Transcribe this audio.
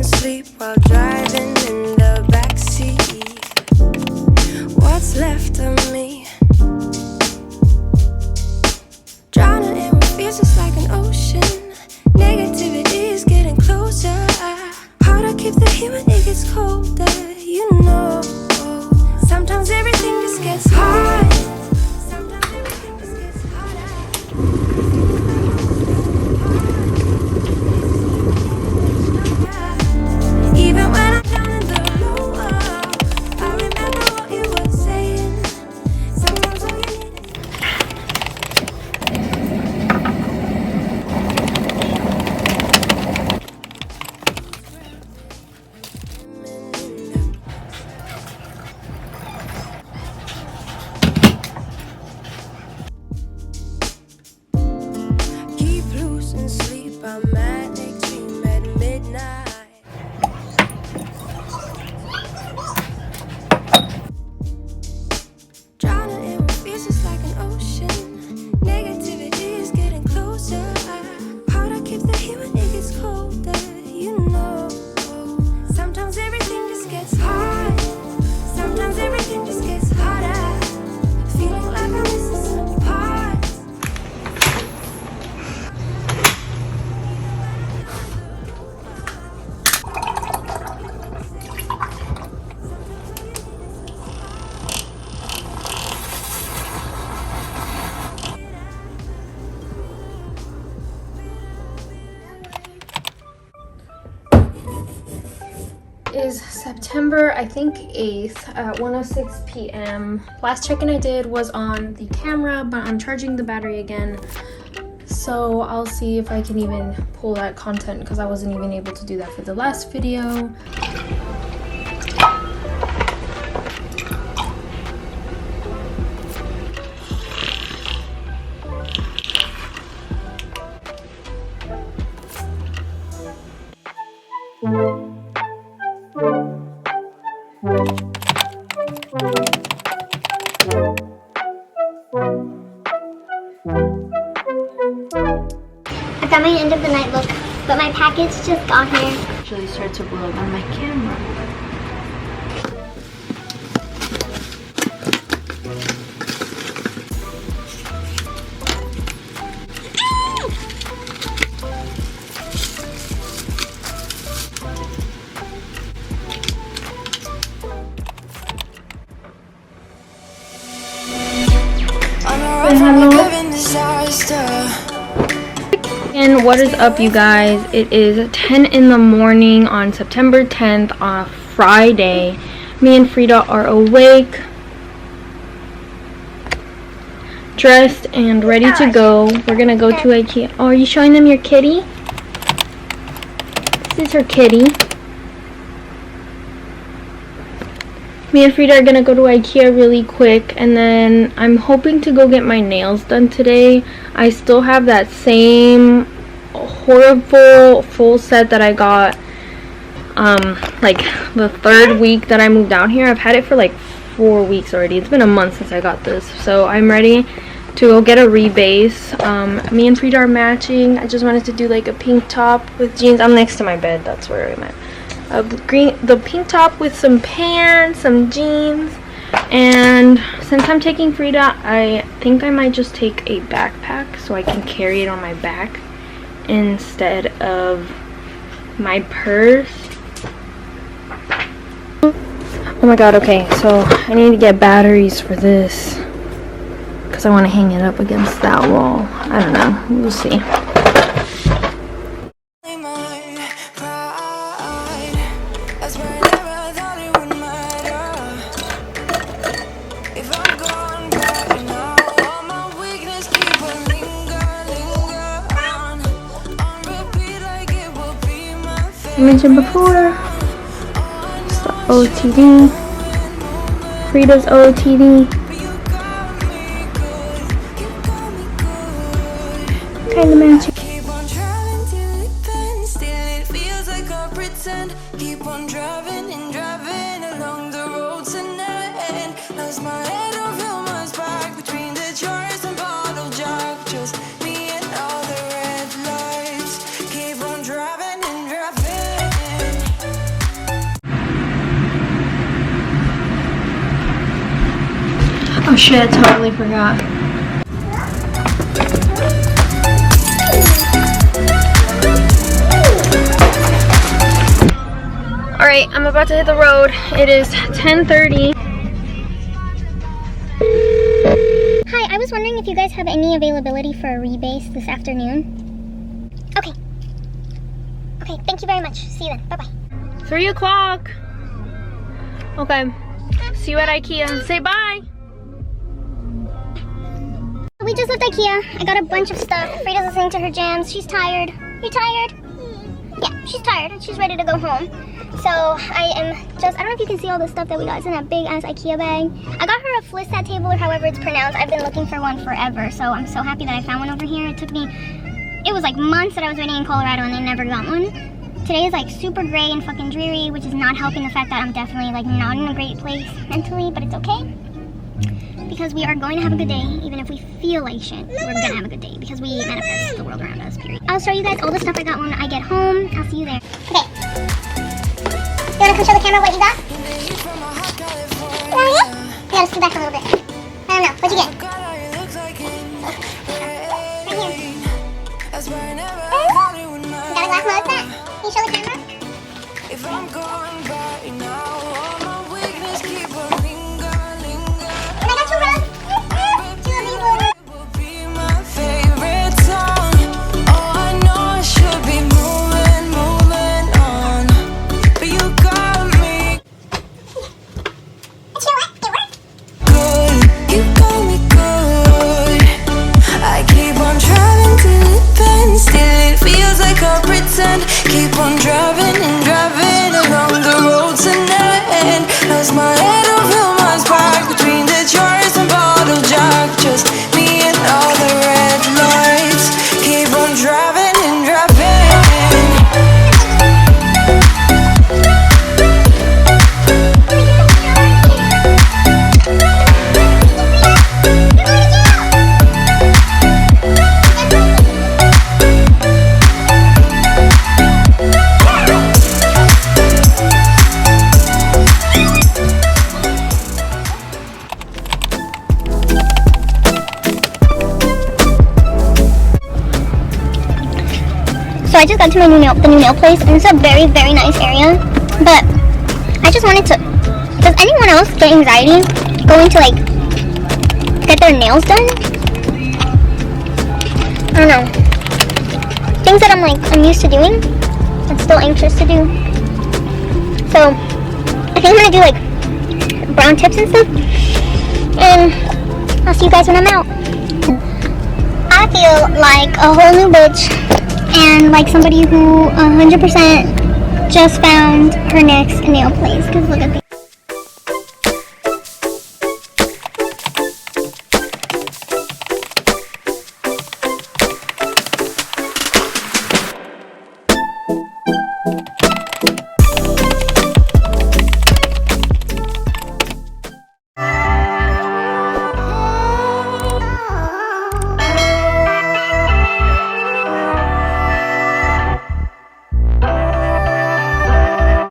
losing sleep while driving in the backseat. What's left of me? Drowning in what feels just like an ocean. Negativity is getting closer. Hard to keep the heat when it gets colder. You know, sometimes everything just gets hard. Sometimes everything just gets harder. Even when I'm down in the lower, I remember what you were saying. Sometimes all you need is keep losing sleep. I'm manic dream at midnight. Drowning in what feels just like an ocean. Negativity is getting closer. Hard to keep the heat when it gets colder. You know, sometimes everything just gets hard. Sometimes everything just gets harder. Feeling like I'm missing some parts. Is September, I think 8th at 1:06 p.m. Last check-in I did was on the camera, but I'm charging the battery again. So I'll see if I can even pull that content because I wasn't even able to do that for the last video. I got my end of the night look, but my package just got here. Actually start to vlog on my camera. And what is up, you guys? It is 10 in the morning on September 10th on Friday. Me and Frida are awake, dressed, and ready to go. We're gonna go to Ikea. Oh, are you showing them your kitty? This is her kitty. Me and Frida are gonna go to Ikea really quick, and then I'm hoping to go get my nails done today. I still have that same horrible full set that I got like the 3rd week that I moved down here. I've had it for like 4 weeks already. It's been a month since I got this, so I'm ready to go get a rebase. Me and Frida are matching. I just wanted to do like a pink top with jeans. I'm next to my bed, that's where I'm at. The pink top with some pants, some jeans, and since I'm taking Frida, I think I might just take a backpack so I can carry it on my back instead of my purse. Oh my god, okay, so I need to get batteries for this because I want to hang it up against that wall. I don't know, we'll see. I mentioned before, it's the OOTD, Frida's OOTD, kind of matching. Keep on driving till it bends, still it feels like I pretend. Keep on driving and driving along the road tonight. Lost my head over my back between the jars and bottle jack. Just me and all the red lights. Keep on driving and driving. Oh shit, totally forgot. Alright, I'm about to hit the road. It is 10:30. Hi, I was wondering if you guys have any availability for a rebase this afternoon. Okay. Okay, thank you very much. See you then. Bye-bye. 3 o'clock. Okay. See you at Ikea. Say bye. We just left Ikea. I got a bunch of stuff. Frida's listening to her jams. She's tired. You tired? Yeah, she's tired and she's ready to go home. So I don't know if you can see all the stuff that we got. It's in that big ass Ikea bag. I got her a Flissat table, or however it's pronounced. I've been looking for one forever, so I'm so happy that I found one over here. It was like months that I was waiting in Colorado and they never got one. Today is like super gray and fucking dreary, which is not helping the fact that I'm definitely like not in a great place mentally, but it's okay. Because we are going to have a good day, even if we feel like shit. We're gonna have a good day because we manifest the world around us, period. I'll show you guys all the stuff I got when I get home. I'll see you there. Okay. You wanna come show the camera what you got? You gotta scoot back a little bit. I don't know. What'd you get? Right here. You got a glass mug set? Can you show the camera? If I'm going by now, all my weakness keep on lingering. And I got two rugs. Two of these little rugs. Will be my favorite song. Oh, I know I should be moving on, but you got me good. You got me good. I keep on driving till it bends, still it feels like I pretend. Keep on driving and driving along the road to end. Lost my head over my spark between the jars and bottle jack. Just me and all the red lights. Keep on driving and driving. So I just got to the new nail place, and it's a very, very nice area. But I just wanted to. Does anyone else get anxiety going to like get their nails done? I don't know. Things that I'm used to doing, I'm still anxious to do. So I think I'm gonna do like brown tips and stuff, and I'll see you guys when I'm out. I feel like a whole new bitch. And like somebody who 100% just found her next nail place. Because look at these.